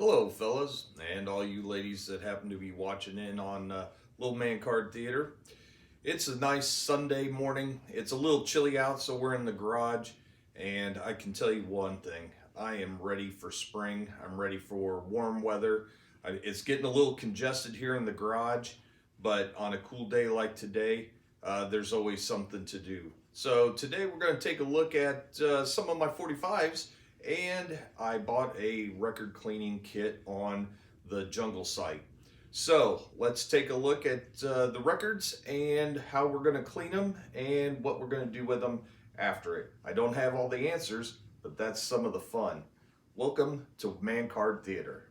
Hello, fellas, and all you ladies that happen to be watching in on Little Man Card Theater. It's a nice Sunday morning. It's a little chilly out, so we're in the garage. And I can tell you one thing, I am ready for spring. I'm ready for warm weather. It's getting a little congested here in the garage, but on a cool day like today, there's always something to do. So today we're going to take a look at some of my 45s, and I bought a record cleaning kit on the Jungle site. So let's take a look at the records and how we're going to clean them and what we're going to do with them after it. I don't have all the answers, but that's some of the fun. Welcome to Man Card Theater.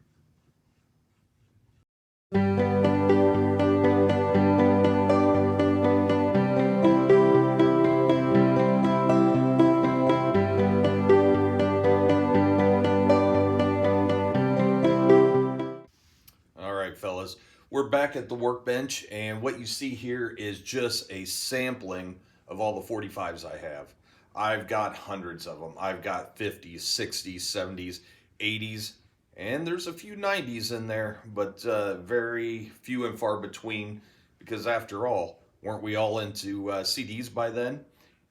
All right, fellas, we're back at the workbench, and what you see here is just a sampling of all the 45s I have. I've got hundreds of them. I've got 50s, 60s, 70s, 80s, and there's a few 90s in there, but very few and far between, because after all, weren't we all into CDs by then?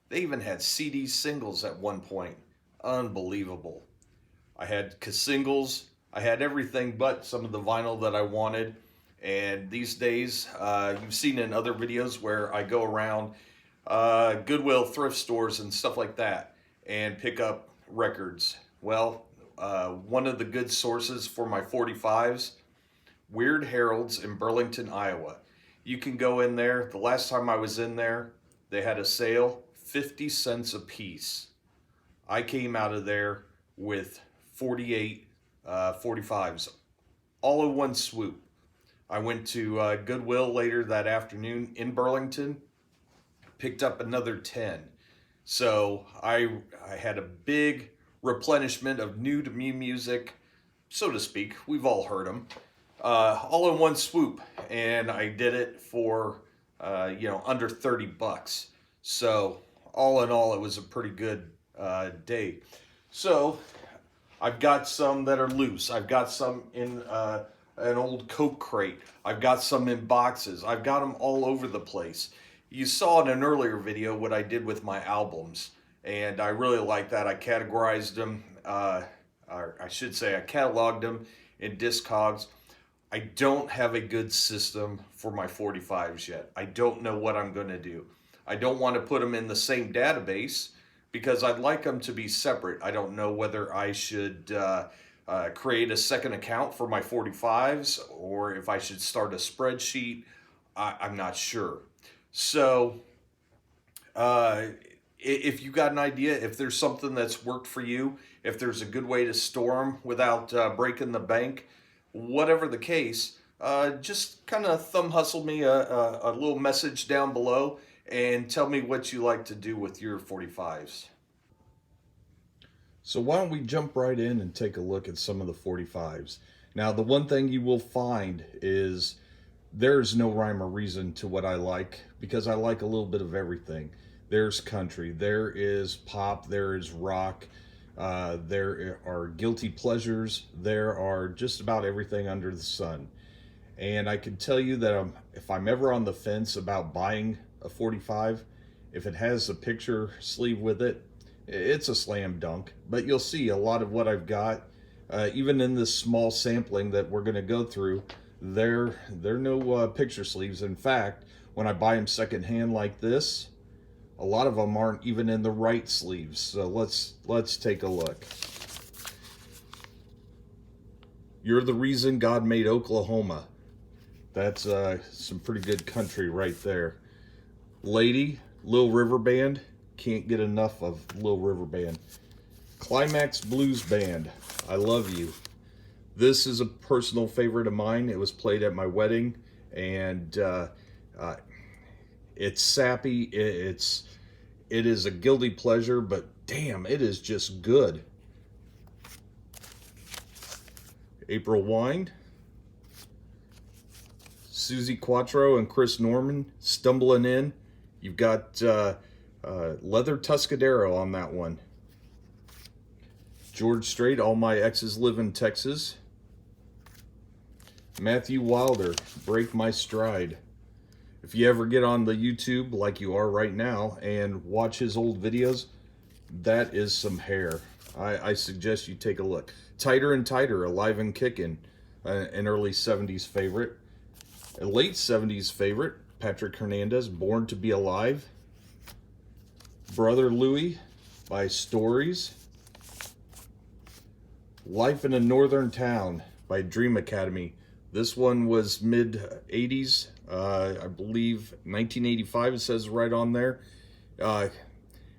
They even had CD singles at one point. Unbelievable. I had singles. I had everything but some of the vinyl that I wanted. And these days, you've seen in other videos where I go around Goodwill, thrift stores, and stuff like that and pick up records. Well, one of the good sources for my 45s, Weird Harold's in Burlington, Iowa. You can go in there. The last time I was in there, they had a sale, 50 cents a piece. I came out of there with 48 45s, all in one swoop. I went to Goodwill later that afternoon in Burlington, picked up another 10. So I had a big replenishment of new to me music, so to speak. We've all heard them, all in one swoop, and I did it for under 30 bucks. So all in all, it was a pretty good day. So I've got some that are loose. I've got some in an old Coke crate. I've got some in boxes. I've got them all over the place. You saw in an earlier video what I did with my albums, and I really like that. I categorized them, or I should say I cataloged them in Discogs. I don't have a good system for my 45s yet. I don't know what I'm going to do. I don't want to put them in the same database because I'd like them to be separate. I don't know whether I should create a second account for my 45s or if I should start a spreadsheet. I'm not sure. So if you got an idea, if there's something that's worked for you, if there's a good way to store them without breaking the bank, whatever the case, just kind of thumb hustle me a little message down below and tell me what you like to do with your 45s. So why don't we jump right in and take a look at some of the 45s. Now, the one thing you will find is there's no rhyme or reason to what I like, because I like a little bit of everything. There's country, there is pop, there is rock, there are guilty pleasures, there are just about everything under the sun. And I can tell you that if I'm ever on the fence about buying a 45, if it has a picture sleeve with it, it's a slam dunk. But you'll see a lot of what I've got, even in this small sampling that we're going to go through, they're no picture sleeves. In fact, when I buy them secondhand like this, a lot of them aren't even in the right sleeves. So let's take a look. You're the Reason God Made Oklahoma. That's some pretty good country right there. Lady, Little River Band. Can't get enough of Little River Band. Climax Blues Band. I Love You. This is a personal favorite of mine. It was played at my wedding, and it's sappy. It is a guilty pleasure, but damn, it is just good. April Wine. Suzi Quatro and Chris Norman, Stumbling In. You've got Leather Tuscadero on that one. George Strait, All My Exes Live in Texas. Matthew Wilder, Break My Stride. If you ever get on the YouTube like you are right now and watch his old videos, that is some hair. I suggest you take a look. Tighter and Tighter, Alive and Kickin', an early 70s favorite. A late 70s favorite, Patrick Hernandez, Born to Be Alive. Brother Louie by Stories. Life in a Northern Town by Dream Academy. This one was mid-80s, I believe 1985 it says right on there.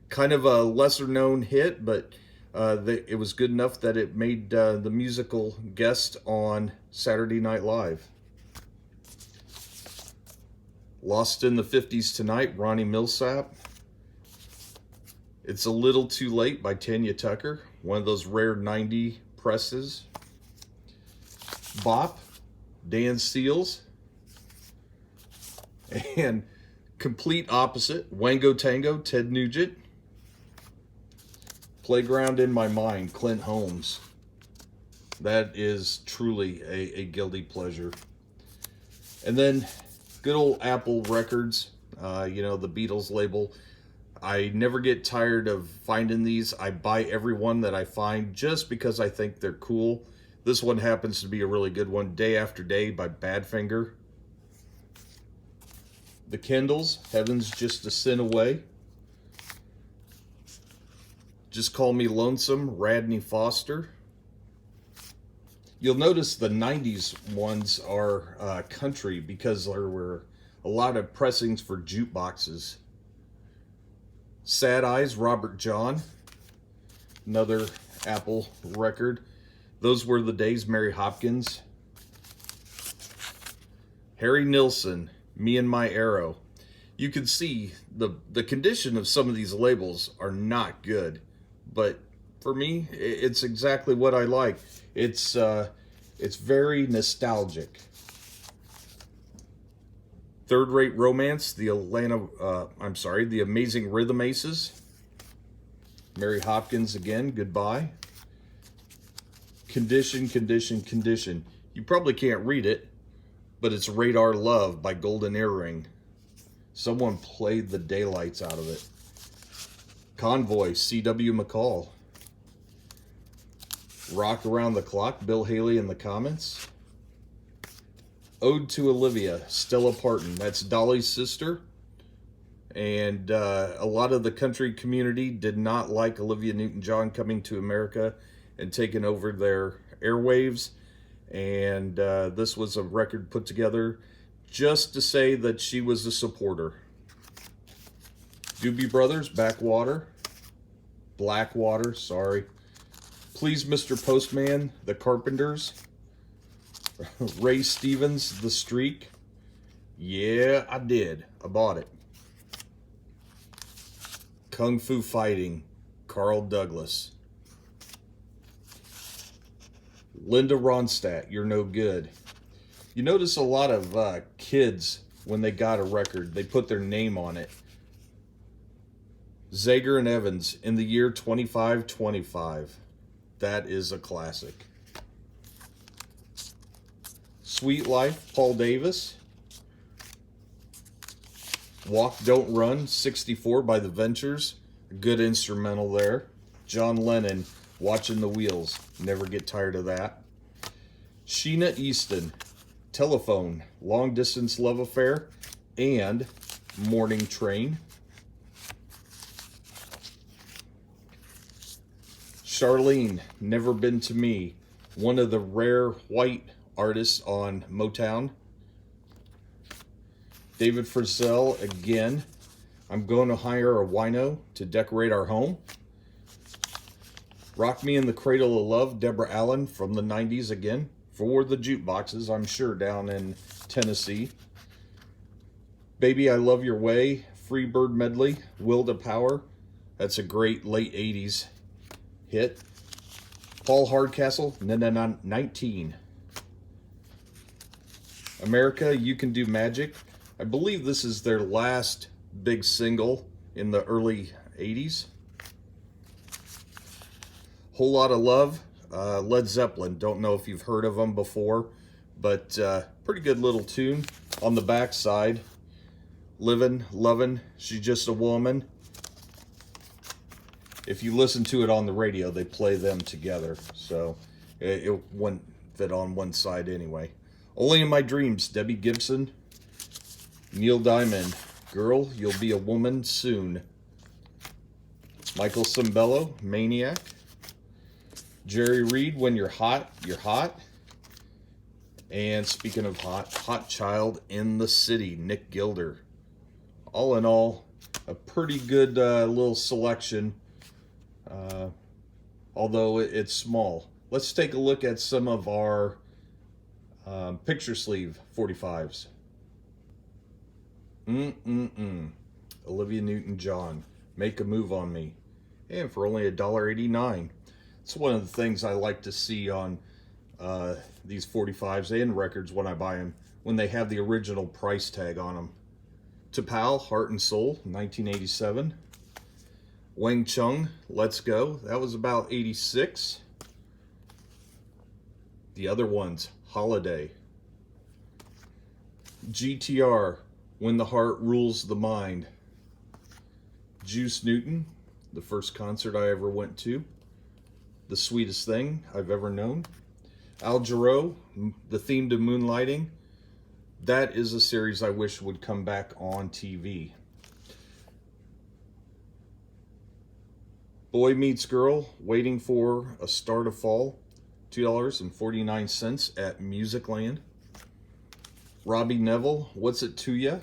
Kind of a lesser known hit, but it was good enough that it made the musical guest on Saturday Night Live. Lost in the 50s Tonight, Ronnie Milsap. It's a Little Too Late by Tanya Tucker, one of those rare 90 presses. Bop, Dan Seals. And complete opposite, Wango Tango, Ted Nugent. Playground in My Mind, Clint Holmes. That is truly a guilty pleasure. And then good old Apple Records, you know, the Beatles label. I never get tired of finding these. I buy every one that I find just because I think they're cool. This one happens to be a really good one, Day After Day by Badfinger. The Kendalls, Heaven's Just a Sin Away. Just Call Me Lonesome, Radney Foster. You'll notice the 90s ones are country because there were a lot of pressings for jukeboxes. Sad Eyes, Robert John. Another Apple record. Those Were the Days, Mary Hopkins. Harry Nilsson, Me and My Arrow. You can see the condition of some of these labels are not good. But for me, it's exactly what I like. It's very nostalgic. Third Rate Romance, the Amazing Rhythm Aces. Mary Hopkins again, Goodbye. Condition, Condition, Condition. You probably can't read it, but it's Radar Love by Golden Earring. Someone played the daylights out of it. Convoy, C.W. McCall. Rock Around the Clock, Bill Haley in the Comments. Ode to Olivia, Stella Parton. That's Dolly's sister. And a lot of the country community did not like Olivia Newton-John coming to America and taking over their airwaves. And this was a record put together just to say that she was a supporter. Doobie Brothers, Backwater. Blackwater, sorry. Please, Mr. Postman, The Carpenters. Ray Stevens, The Streak. Yeah, I did. I bought it. Kung Fu Fighting, Carl Douglas. Linda Ronstadt, You're No Good. You notice a lot of kids, when they got a record, they put their name on it. Zager and Evans, In the Year 2525. That is a classic. Sweet Life, Paul Davis. Walk, Don't Run, 64 by The Ventures. A good instrumental there. John Lennon, Watching the Wheels. Never get tired of that. Sheena Easton, Telephone, Long Distance Love Affair, and Morning Train. Charlene, Never Been to Me, one of the rare white artists on Motown. David Frizzell again, I'm Going to Hire a Wino to Decorate Our Home. Rock Me in the Cradle of Love, Deborah Allen from the 90s again, for the jukeboxes, I'm sure, down in Tennessee. Baby, I Love Your Way, Freebird Medley, Will to Power. That's a great late 80s hit. Paul Hardcastle, 19. America, You Can Do Magic. I believe this is their last big single in the early 80s. Whole Lot of Love, Led Zeppelin. Don't know if you've heard of them before, But pretty good little tune. On the back side, living, loving, she's just a woman. If you listen to it on the radio, they play them together. So it wouldn't fit on one side anyway. Only in My Dreams, Debbie Gibson. Neil Diamond, Girl, You'll Be a Woman Soon. Michael Cimbello, Maniac. Jerry Reed, When You're Hot, You're Hot. And speaking of hot, Hot Child in the City, Nick Gilder. All in all, a pretty good little selection, although it's small. Let's take a look at some of our picture sleeve 45s. Olivia Newton-John, Make a Move on Me. And for only $1.89. It's one of the things I like to see on these 45s and records when I buy them, when they have the original price tag on them. T'Pau, Heart and Soul, 1987. Wang Chung, Let's Go, that was about 86. The other ones, Holiday. GTR, When the Heart Rules the Mind. Juice Newton, the first concert I ever went to. The Sweetest Thing I've Ever Known. Al Jarreau, the theme to Moonlighting. That is a series I wish would come back on TV. Boy Meets Girl, Waiting for a Star to Fall, $2.49 at Musicland. Robbie Neville, What's It to Ya?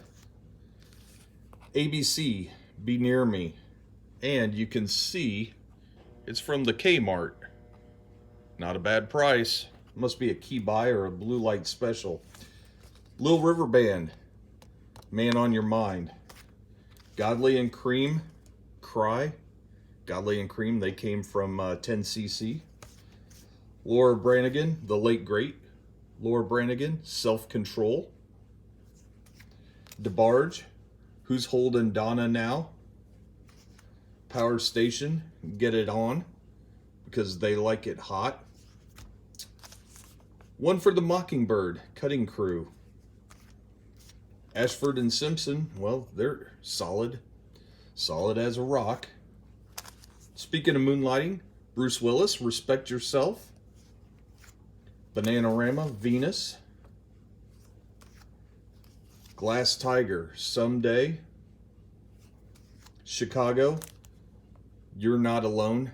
ABC, Be Near Me. And you can see it's from the Kmart. Not a bad price. Must be a key buy or a blue light special. Little River Band, Man on Your Mind. Godley and Cream, Cry. Godley and Cream, they came from 10cc. Laura Branigan, the late great Laura Branigan, Self Control. DeBarge, Who's Holding Donna Now? Power Station, Get It On, because they like it hot. One for the Mockingbird, Cutting Crew. Ashford and Simpson, well, they're solid. Solid as a rock. Speaking of moonlighting, Bruce Willis, Respect Yourself. Bananarama, Venus. Glass Tiger, Someday. Chicago, You're Not Alone.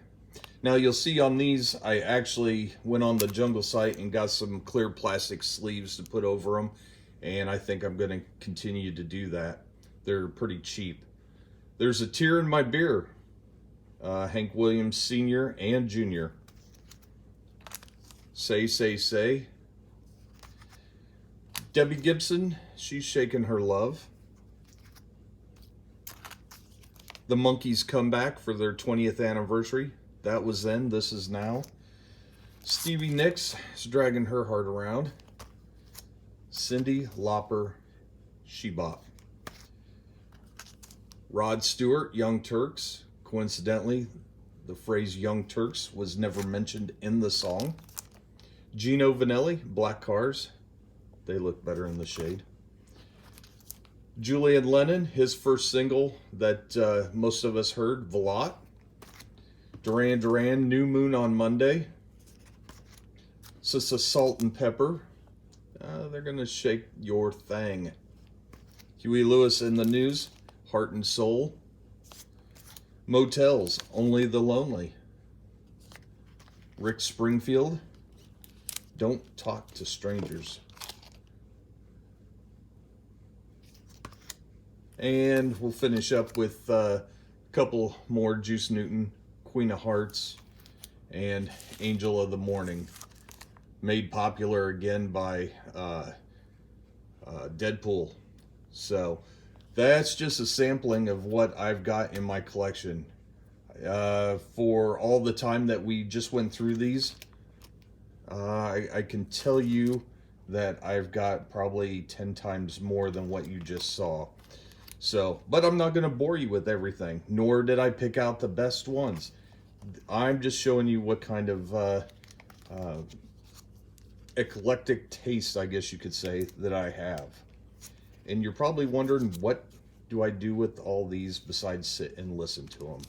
Now you'll see on these, I actually went on the Jungle site and got some clear plastic sleeves to put over them. And I think I'm going to continue to do that. They're pretty cheap. There's a Tear in My Beer. Hank Williams Sr. and Jr. Say, Say, Say. Debbie Gibson, She's Shaking Her Love. The Monkees come back for their 20th anniversary. That was then, this is now. Stevie Nicks is Dragging Her Heart Around. Cyndi Lauper, She Bop. Rod Stewart, Young Turks. Coincidentally, the phrase Young Turks was never mentioned in the song. Gino Vanelli, Black Cars. They look better in the shade. Julian Lennon, his first single that most of us heard, Veloute. Duran Duran, New Moon on Monday. Sissa Salt and Pepper. They're going to shake your thing. Huey Lewis in the News, Heart and Soul. Motels, Only the Lonely. Rick Springfield, Don't Talk to Strangers. And we'll finish up with a couple more Juice Newton, Queen of Hearts, and Angel of the Morning. Made popular again by Deadpool. So that's just a sampling of what I've got in my collection. For all the time that we just went through these, I can tell you that I've got probably 10 times more than what you just saw. So, but I'm not going to bore you with everything, nor did I pick out the best ones. I'm just showing you what kind of eclectic taste, I guess you could say, that I have. And you're probably wondering, what do I do with all these besides sit and listen to them?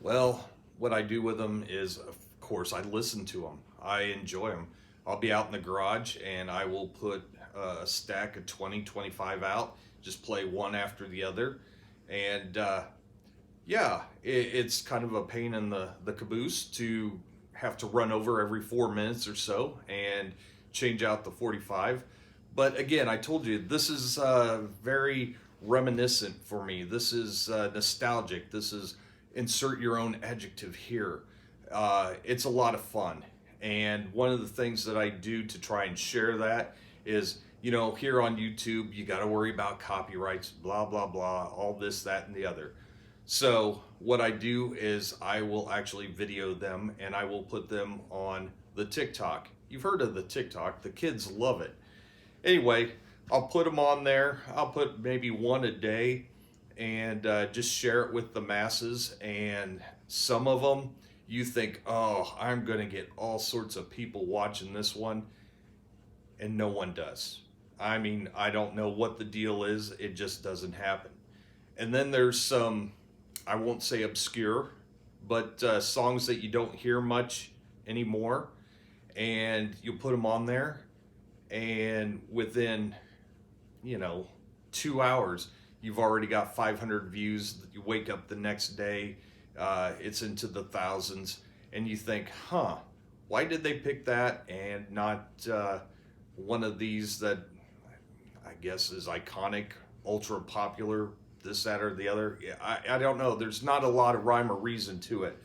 Well, what I do with them is, of course, I listen to them. I enjoy them. I'll be out in the garage and I will put a stack of 20, 25 out, just play one after the other. And yeah, it's kind of a pain in the caboose to have to run over every 4 minutes or so and change out the 45. But again, I told you, this is very reminiscent for me. This is nostalgic. This is, insert your own adjective here. It's a lot of fun. And one of the things that I do to try and share that is, you know, here on YouTube, you got to worry about copyrights, blah, blah, blah, all this, that, and the other. So what I do is I will actually video them and I will put them on the TikTok. You've heard of the TikTok. The kids love it. Anyway, I'll put them on there. I'll put maybe one a day and just share it with the masses. And some of them, you think, oh, I'm going to get all sorts of people watching this one. And no one does. I mean, I don't know what the deal is. It just doesn't happen. And then there's some, I won't say obscure, but songs that you don't hear much anymore. And you put them on there. And within, 2 hours, you've already got 500 views. You wake up the next day, it's into the thousands, and you think, why did they pick that and not one of these that I guess is iconic, ultra popular, this, that, or the other? Yeah, I don't know. There's not a lot of rhyme or reason to it.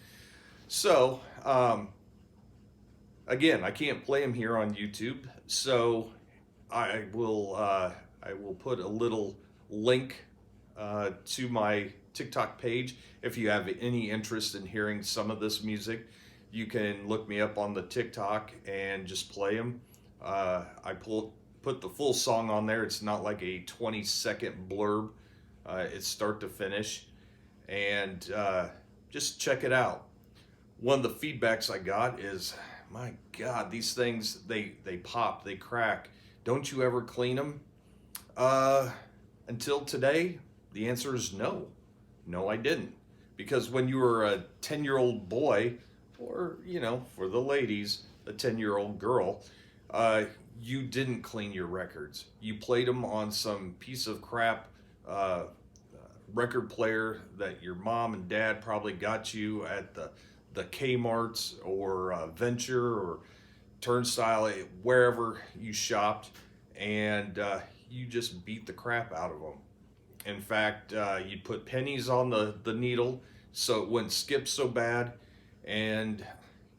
So, again, I can't play them here on YouTube, so I will put a little link to my TikTok page. If you have any interest in hearing some of this music, you can look me up on the TikTok and just play them. I put the full song on there. It's not like a 20-second blurb. It's start to finish, and just check it out. One of the feedbacks I got is, my God, these things, they pop, they crack. Don't you ever clean them? Until today, the answer is no. No, I didn't. Because when you were a 10-year-old boy, or, for the ladies, a 10-year-old girl, you didn't clean your records. You played them on some piece of crap record player that your mom and dad probably got you at the Kmart's or Venture or Turnstile, wherever you shopped, and you just beat the crap out of them. In fact, you'd put pennies on the needle so it wouldn't skip so bad, and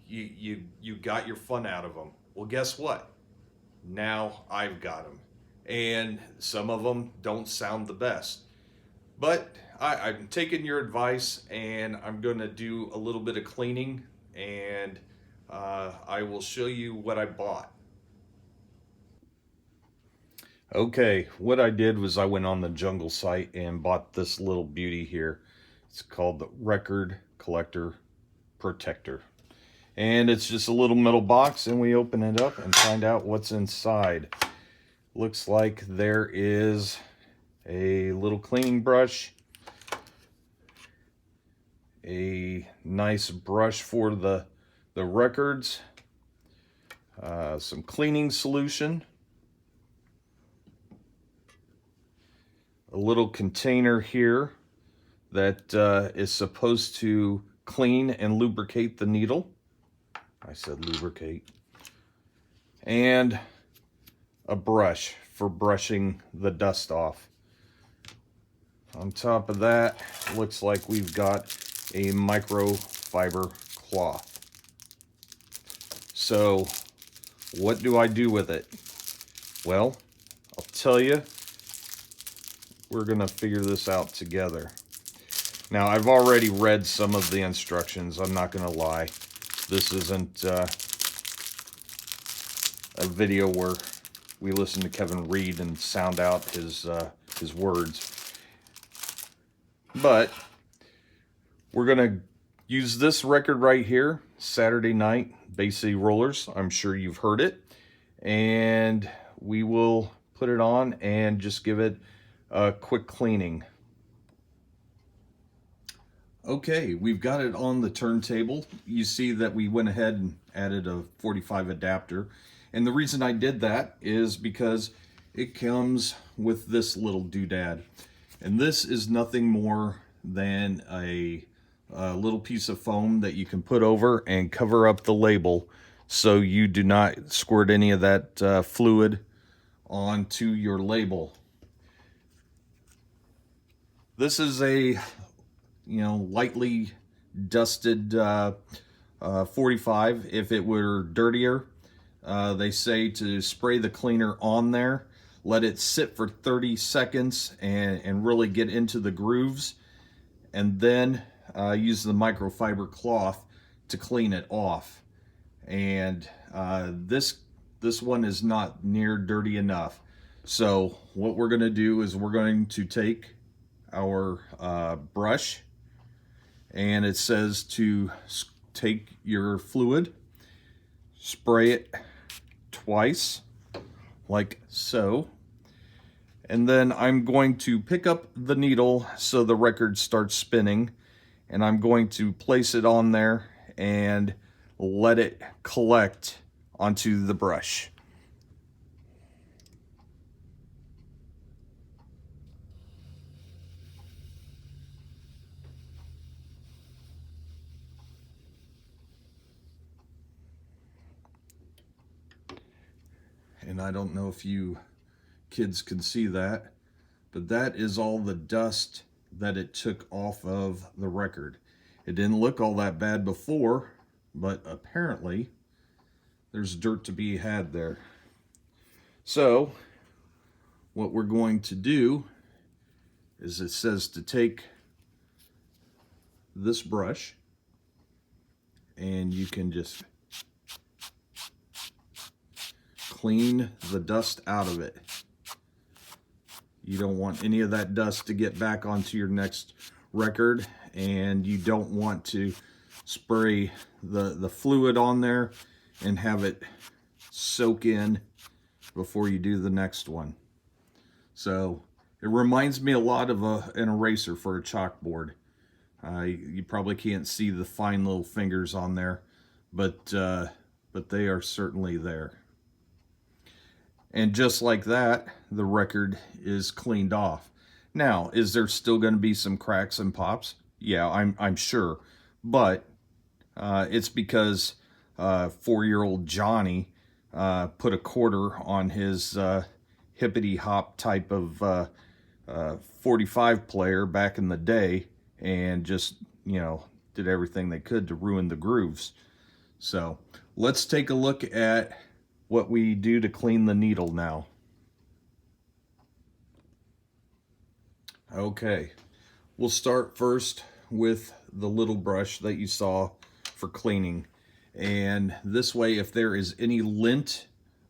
you got your fun out of them. Well, guess what? Now I've got them, and some of them don't sound the best. But I'm taking your advice, and I'm going to do a little bit of cleaning, and I will show you what I bought. Okay, what I did was I went on the Jungle site and bought this little beauty here. It's called the Record Collector Protector. And it's just a little metal box, and we open it up and find out what's inside. Looks like there is a little cleaning brush, a nice brush for the records, some cleaning solution, a little container here that is supposed to clean and lubricate the needle. I said lubricate. And a brush for brushing the dust off. On top of that, looks like we've got a microfiber cloth. So, what do I do with it? Well, I'll tell you, we're gonna figure this out together. Now, I've already read some of the instructions, I'm not gonna lie. This isn't a video where we listen to Kevin read and sound out his words. But we're gonna use this record right here, Saturday Night, Bay City Rollers. I'm sure you've heard it. And we will put it on and just give it a quick cleaning. Okay, we've got it on the turntable. You see that we went ahead and added a 45 adapter. And the reason I did that is because it comes with this little doodad. And this is nothing more than a little piece of foam that you can put over and cover up the label so you do not squirt any of that fluid onto your label. This is a lightly dusted 45. If it were dirtier, they say to spray the cleaner on there, let it sit for 30 seconds and really get into the grooves, and then use the microfiber cloth to clean it off. And this one is not near dirty enough. So what we're going to do is we're going to take our brush, and it says to take your fluid, spray it twice like so, and then I'm going to pick up the needle so the record starts spinning, and I'm going to place it on there and let it collect onto the brush. And I don't know if you kids can see that, but that is all the dust that it took off of the record. It didn't look all that bad before, but apparently there's dirt to be had there. So what we're going to do is, it says to take this brush and you can just clean the dust out of it. You don't want any of that dust to get back onto your next record, and you don't want to spray the fluid on there and have it soak in before you do the next one. So it reminds me a lot of an eraser for a chalkboard. You probably can't see the fine little fingers on there, but they are certainly there. And just like that, the record is cleaned off. Now, is there still going to be some cracks and pops? Yeah, I'm sure. But it's because 4-year-old Johnny put a quarter on his hippity hop type of 45 player back in the day, and just, did everything they could to ruin the grooves. So let's take a look at what we do to clean the needle now. Okay, we'll start first with the little brush that you saw for cleaning. And this way, if there is any lint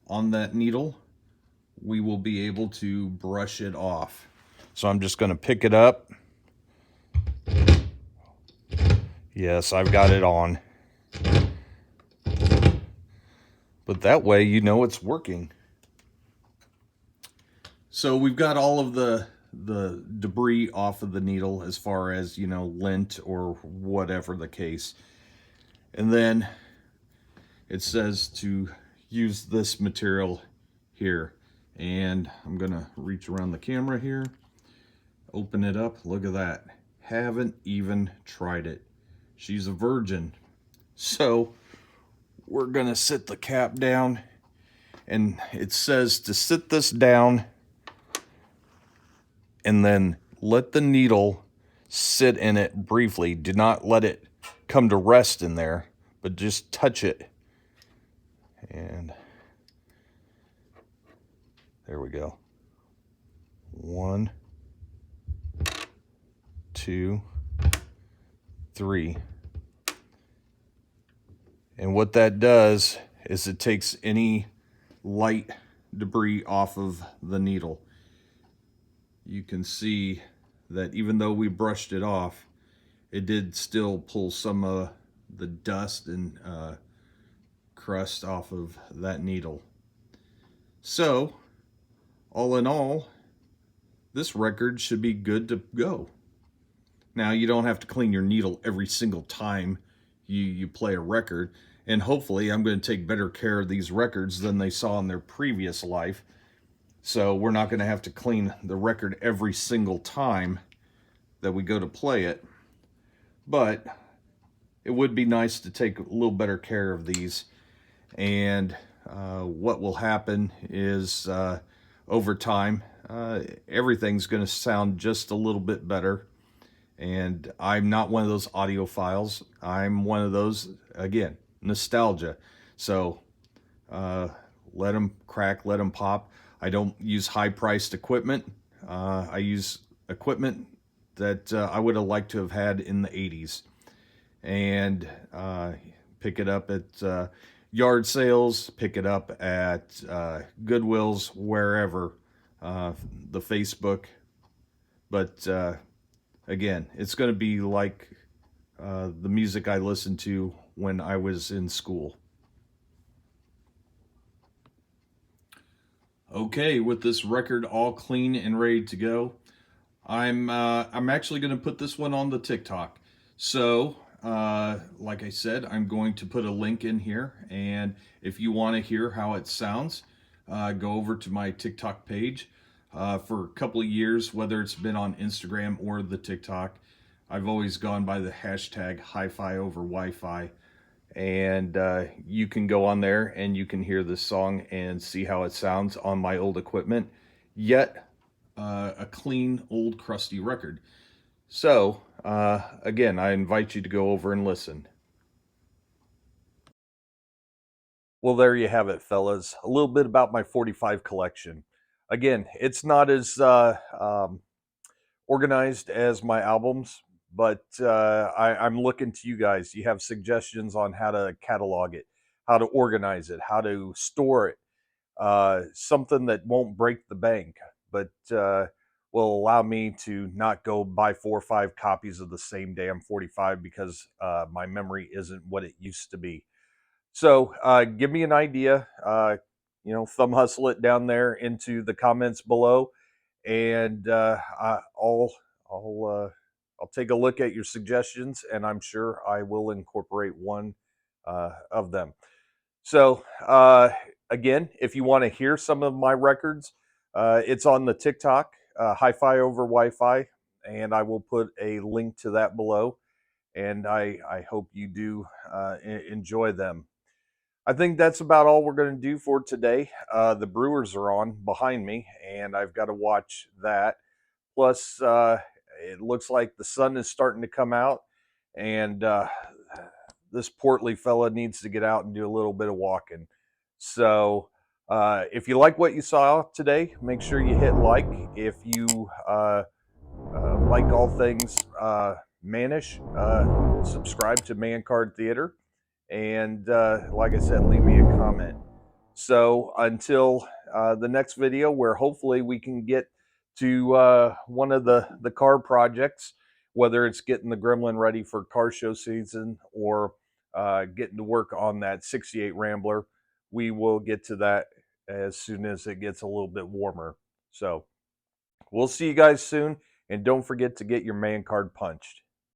on that needle, we will be able to brush it off. So I'm just going to pick it up. Yes, I've got it on. But that way you know it's working. So we've got all of the debris off of the needle, as far as, lint or whatever the case. And then it says to use this material here. And I'm gonna reach around the camera here, open it up. Look at that. Haven't even tried it. She's a virgin. So we're gonna sit the cap down, and it says to sit this down and then let the needle sit in it briefly. Do not let it come to rest in there, but just touch it. And there we go. 1, 2, 3. And what that does is it takes any light debris off of the needle. You can see that even though we brushed it off, it did still pull some of the dust and crust off of that needle. So, all in all, this record should be good to go. Now, you don't have to clean your needle every single time you play a record, and hopefully I'm going to take better care of these records than they saw in their previous life. So we're not going to have to clean the record every single time that we go to play it. But it would be nice to take a little better care of these. And what will happen is over time, everything's going to sound just a little bit better. And I'm not one of those audiophiles. I'm one of those, again, nostalgia. So let them crack, let them pop. I don't use high-priced equipment. I use equipment that I would have liked to have had in the 80s. And pick it up at yard sales, pick it up at Goodwills, wherever, the Facebook. But again, it's going to be like the music I listened to when I was in school. Okay, with this record all clean and ready to go, I'm actually going to put this one on the TikTok. So, like I said, I'm going to put a link in here, and if you want to hear how it sounds, go over to my TikTok page. For a couple of years, whether it's been on Instagram or the TikTok, I've always gone by the hashtag Hi-Fi over Wi-Fi. And you can go on there and you can hear this song and see how it sounds on my old equipment, yet a clean, old, crusty record. So, again, I invite you to go over and listen. Well, there you have it, fellas. A little bit about my 45 collection. Again, it's not as organized as my albums, but I'm looking to you guys. You have suggestions on how to catalog it, how to organize it, how to store it, something that won't break the bank, but will allow me to not go buy 4 or 5 copies of the same damn 45 because my memory isn't what it used to be. So give me an idea. Thumb hustle it down there into the comments below, and I'll take a look at your suggestions, and I'm sure I will incorporate one of them. So again, if you want to hear some of my records, it's on the TikTok, Hi-Fi over Wi-Fi, and I will put a link to that below. And I hope you do enjoy them. I think that's about all we're going to do for today. The Brewers are on behind me, and I've got to watch that. Plus, it looks like the sun is starting to come out, and this portly fella needs to get out and do a little bit of walking. So, if you like what you saw today, make sure you hit like. If you like all things Mannish, subscribe to Man Card Theater. And like I said, leave me a comment. So until the next video, where hopefully we can get to one of the car projects, whether it's getting the Gremlin ready for car show season or getting to work on that 68 Rambler, we will get to that as soon as it gets a little bit warmer. So we'll see you guys soon, and don't forget to get your man card punched.